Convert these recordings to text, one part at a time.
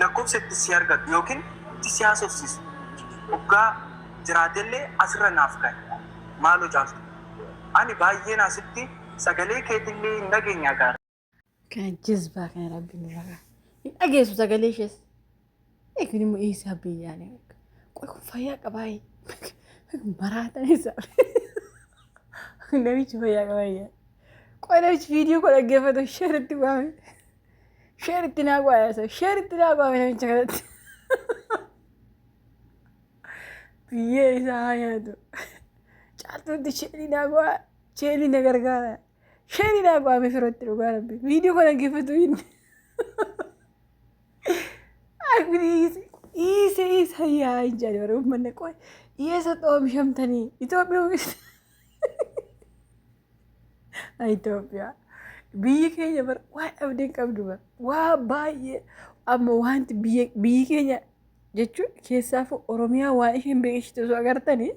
lakkoofsa itti si argatu yookiin itti si haasofsiisu dhugaa jiraatellee asirra naaf ka'e maaloo jaaltu ani baay'een asitti sagalee keetillee hin dhageenya gaara. Kan jizbaa kan rabbiin irraa hin dhageessu sagalee ishees eegni immoo isaa biyyaanii qoy kun fayyaa qabaayee maraatan isaa namichi fayyaa qabaayee qoy namichi viidiyoo kun dhaggeeffatu sheeritti waame sheeritti naa waayasa sheeritti naa waame namicha kanatti biyyee isaa haa nyaatu caaltuutti sheerii naa waa sheerii na gargaara sheerii naa waame firootti dhugaa rabbi viidiyoo kun dhaggeeffatu inni isa yaa hin jedhe warra uummanni qoy dhiyeessa oomishamtanii Itoophiyaa biyyi keenya bara waa dhabdeen qabdu bara waa baay'ee amma wanti biyyi keenya jechuun keessaaf Oromiyaa waan isheen beeksistu osoo agartanii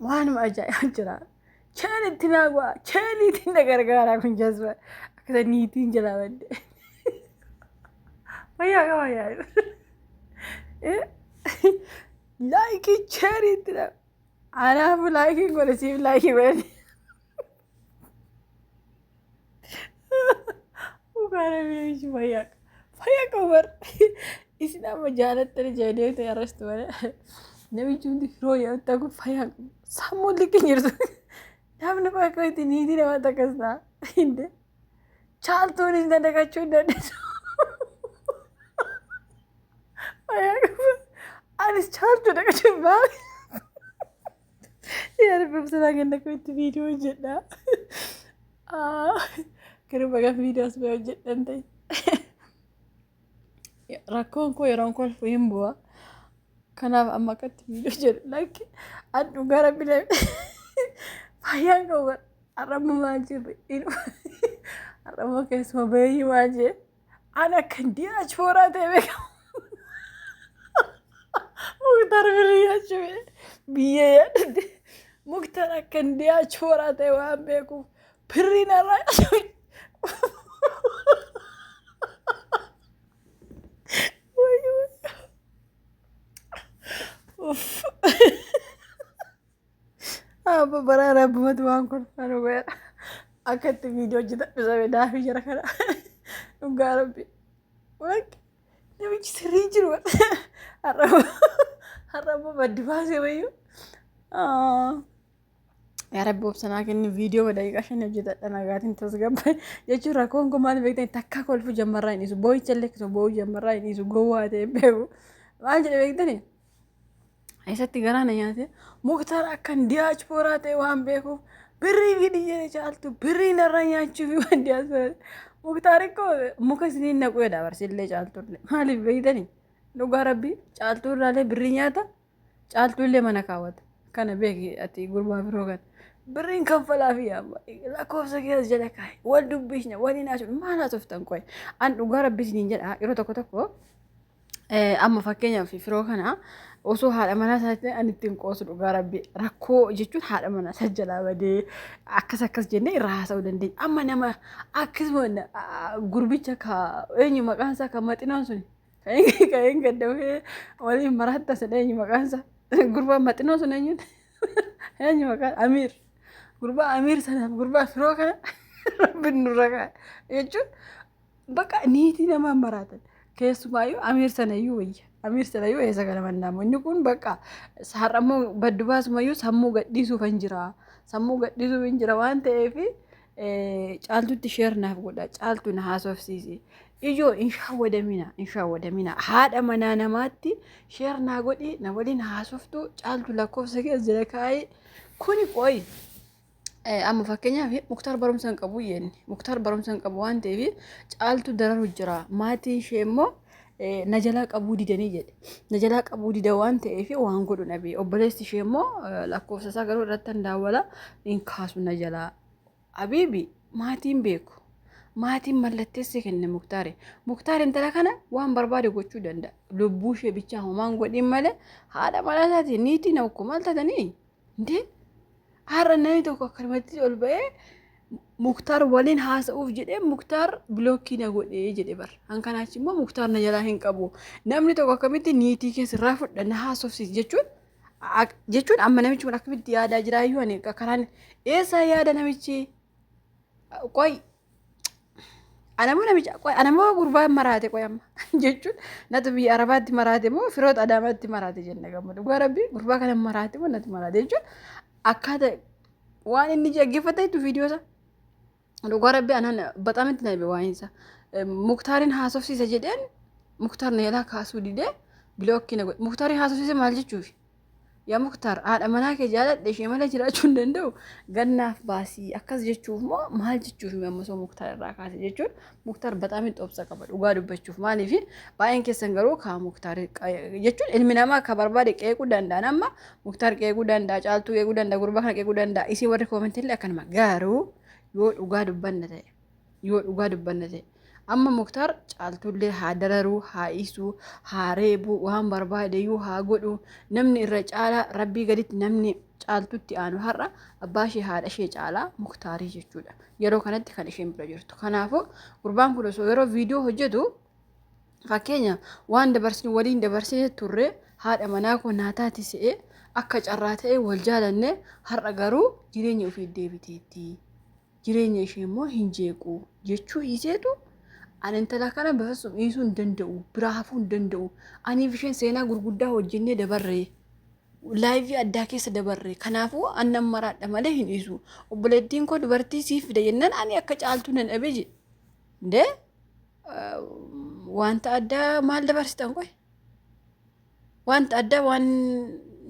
waanuma ajaa'ibaa jira chaalitti naa waa chaaliitiin na gargaaraa kun jazba akka niitiin jalaa badde. Fayyaa qaba yaa'u laayikii cheeriitti dha anaafu laayikiin godhe siif laayikii godhani ugaana miishi fayyaa qaba bar isin amma jaalattani jedhee ta'e arrastu malee namichi hundi firoo yaa'uttaa kun fayyaa qaba sammuun liqqiin jirtu namni bakka itti niitii namatti akkas ta'a hinde chaaltuunis dandakachuu hin dandeessu. Anis chaaltuu dhaqachuu baale yaada bibsaa kan itti viidiyoo hojjedha garuu baga viidiyoo as ba'ee hojjedhan ta'e rakkoon koo yeroon kolfu hin bu'a kanaaf amma akkatti viidiyoo hojjedhu lakki addu gara bilee fayyaan qabu har'amma maal jee har'amma keessuma baay'ee maal jee ana kan diyaa chooraa ta'e beekamu. Muktar biriyaa cume biyyee yaadate Muktar akkan diyaa chooraa ta'e waan beekuuf birrii narraa cume. Abba baraana abbumatu waan kolfaan ubeera akkatti viidiyoo hojjetadhu daafii jira kana dhugaa rabbi namichi sirrii jiru har'ammoo baddi baasee wayyuu yaa rabbi obsanaa kenni viidiyoo daqiiqaa 5 hojjetadha nagaatiin tasgabbaa'e jechuun rakkoon kun maal beektan takka kolfu jammarraa hin dhiisu boo'icha illee boo'u jammarraa hin dhiisu gowwaa ta'e beeku maal jedhe beektani eessatti garaana nyaate Muktar akkan diyaa chooraa ta'e waan beekuuf birrii fi dhiyyee caaltu birrii narraa nyaachuu fi waan diyaa Muktar ko muka isiniin naquu jedha barsiillee caaltuullee maaliif beektanii dhugaa rabbii caaltuurraalee birrii nyaata caaltuullee mana kaawwata kana beeki ati gurbaa biroo kan birriin kanfalaa fi lakkoofsa keessa jala kaa'e wal dubbisna waliin haasofna maal haasoftan qoy an dhugaa rabbii isiniin jedha yeroo tokko amma fakkeenyaaf firoo kana osoo haadha manaa isaatti an ittiin qoosu dhugaa rabbii rakkoo jechuun haadha manaa isa jalaa badee akkas jennee irraa haasa'uu dandeenya amma nama akkasuma gurbicha ka eenyu maqaan isaa kan maxinoon sun kan hin gaddamee waliin maratta sana eenyu maqaan isaa gurbaa maxinoon sun eenyu maqaan Amiir gurbaa Amiir sana gurbaa firoo kana rabbiin nurra kaa'e jechuun bakka niitii namaan maraatan keessumaayyuu Amiir sanayyuu wayya Amiir sanayyuu eessa kana mannaamu inni kun bakka har'ammoo baddu baasumayyuu sammuu gadhiisuuf hin jira waan ta'eef caaltuutti sheer naaf godha caaltu na haasofsiisi ijoo inshaawwadamina haadha manaa namaatti sheer naa godhi na waliin haasoftu caaltu lakkoofsa keessa jala kaa'ee kuni qoy amma fakkeenyaaf Muktar barumsa hin qabu yenni Muktar barumsa hin qabu waan ta'eef caaltu dararu jira maatiin ishee immoo na jalaa qabuu didanii jedhe na jalaa qabuu dida waan ta'eef waan godhu nabi obboleessi ishee immoo lakkoofsa isaa garuu irratti daawwala hin kaasu na jalaa habiibi maatiin beeku maatiin mallatteessi kenne Muktaar intala kana waan barbaade gochuu danda'a lubbuu ishee bichaa homaan godhin malee haadha manaa isaati niitii na ukku maal taatanii indee har'a namni tokko akkanumatti ol ba'ee Muktaar waliin haasa'uuf jedhee Muktaar bilookii na godhee jedhe bar. Hankanaachi immoo Muktaar na jalaa hin qabu. Namni tokko akkamitti niitii keessirraa fudha na haasofsiis jechuun amma namichi kun akkamitti yaadaa jiraayyuu ani karaan eessa yaada namichi qoy anamoo gurbaa maraate qoy amma jechuun natu biyya arabaatti maraate moo firoota adaamaatti maraate jenna gammadu dhugaa rabbii gurbaa kana maraate moo natu maraate jechuun akkaata waan inni jaggeeffateetu viidiyoosa dhugaa rabbii anan baxaamitti na waa'insa Muktaarin haasofsiisa jedheen Muktaar na yaalaa kaasuu didee bilookii na godhe Muktaarin haasofsiisa maal jechuufi yaa Muktaar haadha manaa kee jaaladhe ishee malee jiraachuu hin danda'u gannaaf baasii akkas jechuuf moo maal jechuuf ammasoo Muktaar irraa kaase jechuun Muktaar baxaamiin xobsa qaba dhugaa dubbachuuf maaliif baay'een keessan garuu kaa Muktaar jechuun ilmi namaa akka barbaade qeequu danda'an amma Muktaar qeequu danda'a caaltuu qeequu danda'a gurbaa kana qeequu danda'a isii warri koomentillee akkanuma garuu yoo dhugaa dubbanna ta'e amma Muktaar caaltullee haa dararuu haa isuu haa reebuu waan barbaadeyyuu haa godhu namni irra caalaa rabbii gaditti namni caaltutti aanu har'a abbaa ishee haadha ishee caalaa Muktaarii jechuudha yeroo kanatti kan isheen bira jirtu kanaafuu gurbaan kun osoo yeroo viidiyoo hojjetu fakkeenya waan dabarsine waliin dabarsine turre haadha manaa koo naataati se'ee akka carraa ta'e wal jaalanne har'a garuu jireenya ofii deebiteetti jireenya ishee immoo hin jeequ jechuu hiiseetu ani intala kana bafasum dhiisuu hin danda'u biraa hafuu hin danda'u aniif isheen seenaa gurguddaa hojjennee dabarree laayivii addaa keessa dabarree kanaafuu annan maraadha malee hin dhiisu obboleettiin koo dubartii siif fida jennaan ani akka caaltuu nan dhabe jedhe wanta addaa maal dabarsitan qoy wanta addaa waan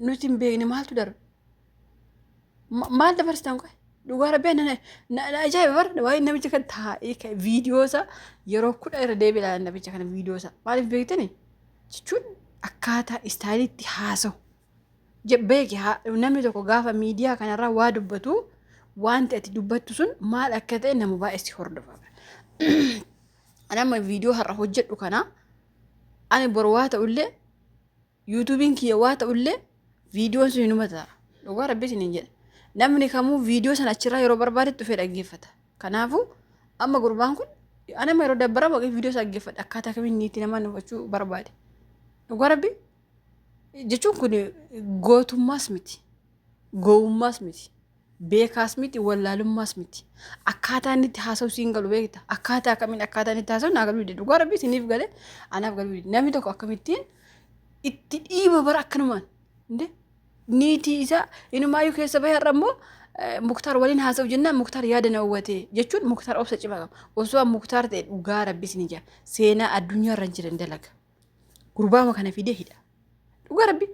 nuti hin beekne maaltu darbe maal dabarsitan qoy dhugaa rabbii na ajaa'iba bar waa'ee namicha kan taa'ee viidiyoosa yeroo 10 irra deebi'ee ilaalan namicha kana viidiyoosa maaliif beektani jechuun akkaataa istaayiliitti haasa'u beeki namni tokko gaafa miidiyaa kanarraa waa dubbatu wanti ati dubbattu sun maal akka ta'e nama baay'ee hordofa. Anama viidiyoo har'a hojjedhu kana ani boru waa ta'ullee yuutuubiin kiyya waa ta'ullee viidiyoon sun inuma ta'a dhugaa rabbii isiniin jedha. Namni kamuu viidiyoo sana achirraa yeroo barbaadetti dhufee dhaggeeffata. Kanaafuu amma gurbaan kun anama yeroo dabbaramu viidiyoo isaa dhaggeeffadha akkaataa kamiin niitii namaa nufachuu barbaade. Dhugaa rabbii jechuun kun gootummaas miti gowwummaas miti beekaas miti wallaalummaas miti akkaataa inni itti haasa'u siin galu beekta akkaataa kamiin akkaataa inni itti haasa'u naa galuu dide dhugaa rabbii isiniif galee anaaf galuu dide namni tokko akkamittiin itti dhiiba bara akkanumaan inde niitii isaa inumaayyuu keessa bahee har'a immoo Muktaar waliin haasa'u jennaan Muktaar yaada na hawwate jechuun Muktaar obsa cimaa qaba osoo Muktaar ta'e dhugaa rabbii isin ija seenaa addunyaa irra jiran dalaga gurbaama kana fidee hidha dhugaa rabbii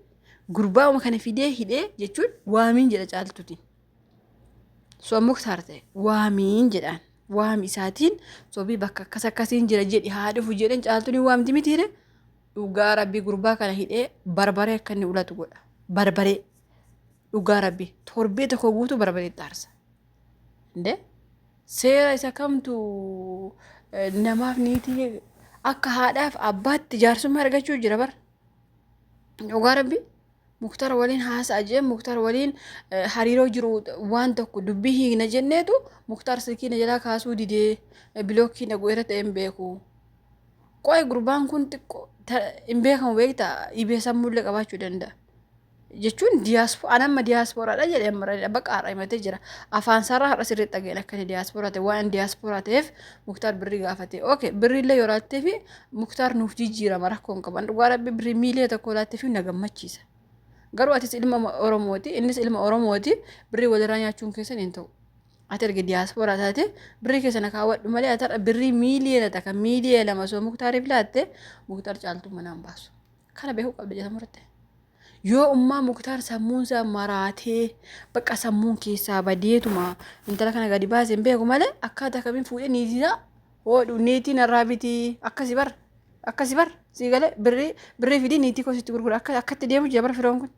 gurbaama kana fidee hidhee jechuun waamiin jedha caaltuutiin soo Muktaar ta'e waamiin jedhaan waami isaatiin sobii bakka akkasiin jira jedhi haa dhufu jedhan caaltuun waamti miti hidhe dhugaa rabbii gurbaa kana hidhee barbaree akka inni ulatu godha barbaree dhugaa rabbii torbee tokko guutuu barbaree xaarsa inde seera isa kamtu namaaf niitii akka haadhaaf abbaatti jaarsummaa argachuu jira bar dhugaa rabbii Muktaar waliin haasa'a jee Muktaar waliin hariiroo jiru waan tokko dubbii hiina jenneetu Muktaar silkii na jalaa kaasuu didee bilookii na go'eera ta'e hin beeku qoy gurbaan kun xiqqoo hin beekamu beekta dhibee sammuullee qabaachuu danda'a. Jechuun anamma diyaaspooraadha jedhee maree baqaadha himatee jira afaan sarara har'a sirriitti dhageen akka diyaaspooraa ta'e waan diyaaspooraa ta'eef Muktaar birrii gaafate okay birriillee yoo laattee fi Muktaar nuuf jijjiirama rakkoon qaban dhugaa rabbi birrii miiliyoona tokko laattee fi na gammachiisa garuu atis ilma Oromooti innis ilma Oromooti birrii walirraa nyaachuun keessan hin ta'u ati erga diyaaspooraa taate birrii keessan kaawwadhu malee ati birrii miiliyoona takka miiliyoona lama soo Muktaariif laatte Muktaar caaltuu manaan baasu kana beekuu qabda jedha murte. Yoo ummaa Muktaar sammuunsaa maraatee bakka sammuun keessaa badeetuma intala kana gadi baasee hin beeku malee akkaataa kamiin fuudhee niitisaa hoodhu niitiin irraa biti akkasi bar sii galee birrii fidii niitii kositti gurgura akkatti deemu jira bara firoon kun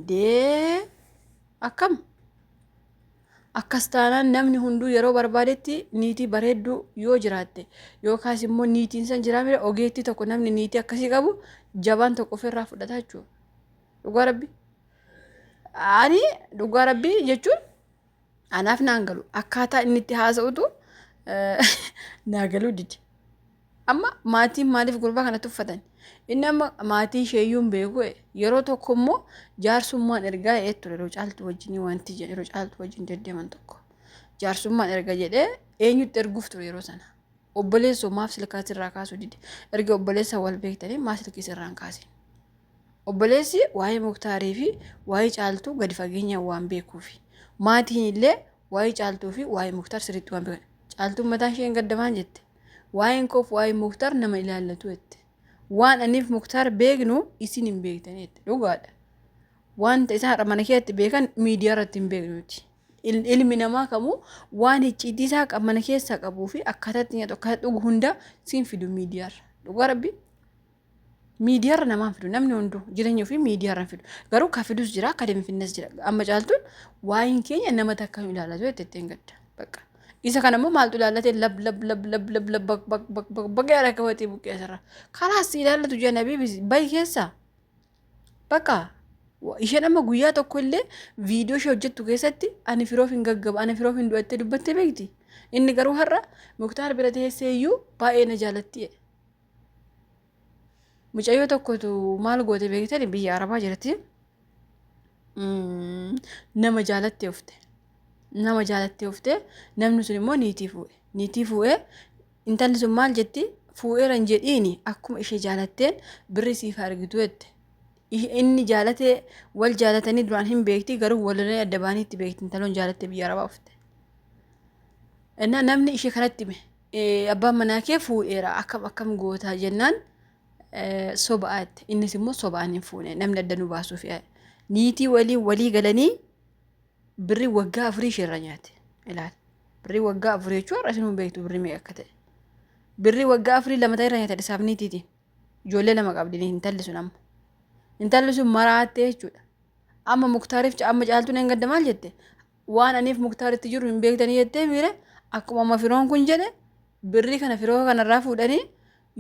dee akkam akkas taanaan namni hunduu yeroo barbaadetti niitii bareedduu yoo jiraatte yookaas immoo niitiin san jiraamire ogeetti tokko namni niitii akkasii qabu jabaan tokko ofirraa fudhata jechuudha. Dhugaa rabbii ani dhugaa rabbii jechuun anaaf naan galu akkaataa inni itti haasa'utu naa galuu didi. Amma maatiin maaliif gurbaa kana tuffatan? Inni amma maatii isheeyyuun beeku yeroo tokko immoo jaarsummaan ergaa ture yeroo caaltu wajjin wanti jedhe yeroo caaltu wajjin deddeeman tokko jaarsummaan erga jedhee eenyutti erguuf ture yeroo sana obboleessoo maaf silkaatirraa kaasuu didi erga obboleessa wal beektanii maa silkiisirraan kaasin obboleessi waa'ee Muktaarii fi waa'ee caaltuu gadi fageenyaan waan beekuufi maatiin illee waa'ee caaltuu fi waa'ee Muktaar sirriitti waan beekan caaltuun mataan isheen gaddamaan jette waa'een koof waa'ee Muktaar nama ilaallatu jette waan aniif Muktaar beeknu isin hin beektaniitti dhugaadha wanta isaan mana keessatti beekan miidiyaa irratti hin beeknuti ilmi namaa kamuu waan icciitii isaa mana keessaa qabuu fi akkaataatti nyaatu akkaataatti dhugu hunda siin fidu miidiyaarra dhugaa rabbi miidiyaarra namaan fidu namni hunduu jireenya ofii miidiyaarra fidu garuu ka fidus jira akadeemii finnes jira amma caaltuun waa'een keenya nama takka ilaallatu jetteen gadda bakka isa kana immoo maaltu ilaallatee lab bakka yaada qabatee buqqeessarra kalaas ilaallatu janabii bayi keessaa bakka isheen amma guyyaa tokko illee viidiyoo ishee hojjettu keessatti ani firoof hin gaggaba ani firoof hin du'attee dubbattee beekti inni garuu har'a Muktaar bira teessee iyyuu baay'ee na jaalatti mucayyoo tokkotu maal goote beektani biyya Arabaa jirti nama jaalattee ufte namni sun immoo niitii fuudhee intalli sun maal jetti fuudheera hin jedhiini akkuma ishee jaalatteen birri siif argitu jette inni jaalatee wal jaalatanii duraan hin beekti garuu walirraa adda baaniitti beekti intaloon jaalattee biyya Arabaa ufte namni ishee kanatti abbaan manaa kee fuudheera akkam gootaa jennaan soba'aatti innis immoo soba'aan hin fuune namni adda nu baasuuf niitii walii galanii birri waggaa 4 isheerra nyaate ilaal birri waggaa 4 jechuun har'a isin beektu birri meeqa akka ta'e birri waggaa 4 lama ta'e irra nyaate isaaf niitiiti ijoollee lama qabdi intalli sun amma intalli sun maraattee jechuudha amma Muktaariif amma caaltuun hin gadda maal jette waan aniif Muktaaritti jiru hin beektanii jettee miire akkuma amma firoon kun jedhe birri kana firoo kanarraa fuudhanii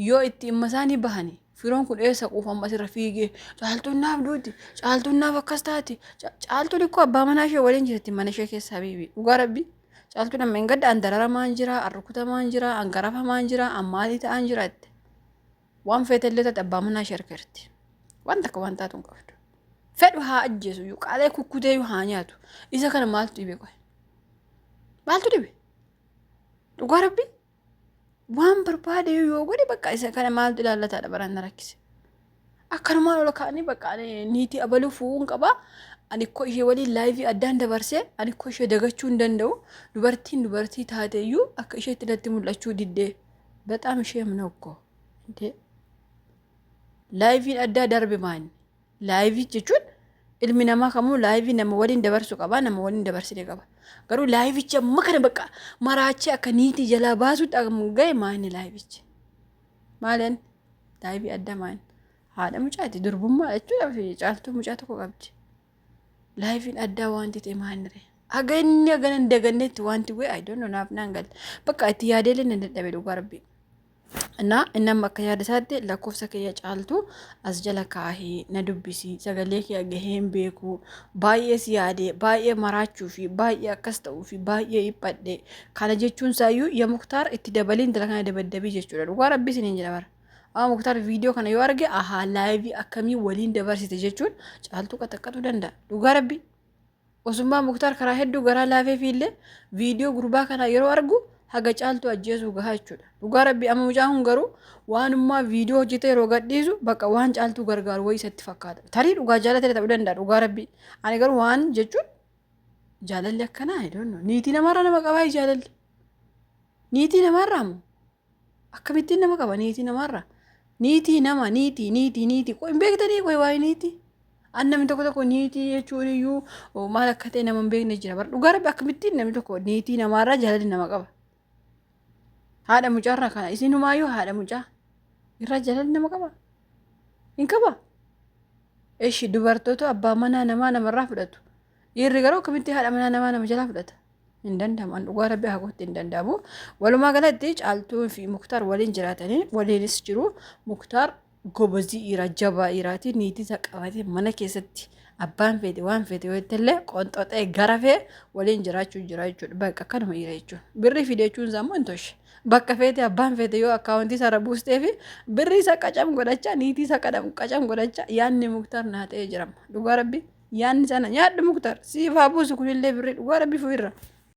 yoo itti dhimma isaanii bahanii firoon kun eessa quufamma asirra fiigee caaltuun naaf duuti caaltuun naaf akkas taati caaltuun ikkoo abbaa manaa ishee waliin jirti mana ishee keessaa biibii dhugaa rabbi caaltuun amma hin gadda an dararamaan jira an rukutamaan jira an garafamaan jira an maalii ta'an jira itti waan feetellee taate abbaa manaa ishee harkatti waan takka waan taatuun qabdu fedhu haa ajjeesu iyyuu qaalee kukkutee iyyuu haa nyaatu isa kana maaltu dhibe qoy maaltu dhibe dhugaa rabbi waan barbaade yoo godhe bakka isa kana maaltu ilaallataadha baraan na rakkise akkanumaan ol kaa'anii bakka niitii abaluu fuun qaba ani koo ishee waliin laayivii addaan dabarsee ani koo ishee dagachuu hin danda'u dubartii taate iyyuu akka isheetti natti mul'achuu diddee bexaam ishee mana okkoo laayiviin addaa darbe maani laayivii jechuun ilmi namaa kamuu laayivii nama waliin dabarsu qaba nama waliin dabarsine qaba garuu laayivicha amma kana bakka maraachee akka niitii jalaa baasuudhaan gahe maani laayivichi maaleen laayivii adda maani haadha mucaati durbummaa jechuudha fi caaltuu mucaa tokko qabdi laayiviin addaa wanti ta'e maanire haganni haganan daganneetti wanti wayi I don't know naaf naan galle bakka itti yaadeelee na dadhabe dhugaa rabbi innam akka yaada isaatti lakkoofsa kiyya caaltu as jala kaahee na dubbisi sagalee kiyya gaheen beeku baay'ee si yaade baay'ee maraachuu fi baay'ee akkas ta'uu fi baay'ee dhiphadhe kana jechuun saayyuu ya Muktaar itti dabaliin dala kana dabaddabii jechuudha dhugaa rabbi siniin jedha bara amma Muktaar viidiyoo kana yoo arge ahaa laayivii akkamii waliin dabarsite jechuun caaltuu qaxaqqatu danda'a dhugaa rabbi osummaa Muktaar karaa hedduu garaa laafee fiillee viidiyoo gurbaa kana yeroo argu haga caaltuu ajjeesuu gahaa jechuudha dhugaa rabbi amma mucaan kun garuu waanummaa viidiyoo hojjete yeroo gadhiisu bakka waan caaltuu gargaaru wayii isatti fakkaata tarii dhugaa jaalatee ta'uu danda'a dhugaa rabbi ani garuu waan jechuun jaalalli akkanaa hedonno niitii namarraa nama qabaa jaalalli niitii namarraa moo akkamittiin nama qaba niitii namarraa niitii nama niitii qoy hin beektanii qoy waa'ee niitii namni tokko niitii jechuun iyyuu maal akka ta'e nama hin beekne jira bara dhugaa rabbi akkamittiin namni tokko niitii namarraa jaalalli nama qaba haadha mucaarraa kana isinumaayuu haadha mucaa irraa jaalalli nama qaba hin qaba eeshi dubartoota abbaa manaa namarraa fudhatu dhiirri garuu akkamitti haadha manaa nama jalaa fudhata hin danda'amu an dhugaa rabbi haguutti hin danda'amu walumaa galatti caaltuu fi Muktaar waliin jiraatanii waliinis jiru Muktaar gobazii jabaa niitii isaa qabatee mana keessatti abbaan fedhe waan fedhe yoo illee qonxoxee garafee waliin jiraachuu jira jechuudha. Bakka kanuma jira jechuudha. Birri fide jechuun isaa immoo hin toshe. Bakka feete abbaan feete yoo akkaawuntii isaa buustee fi birri isa qacam godhachaa niitii isa qacam godhachaa yaanni Muktaar naa ta'ee jirama. Dhugaa rabbi yaanni sana nyaadhu Muktaar siifaa buusu kunillee birri dhugaa rabbi fuuirra.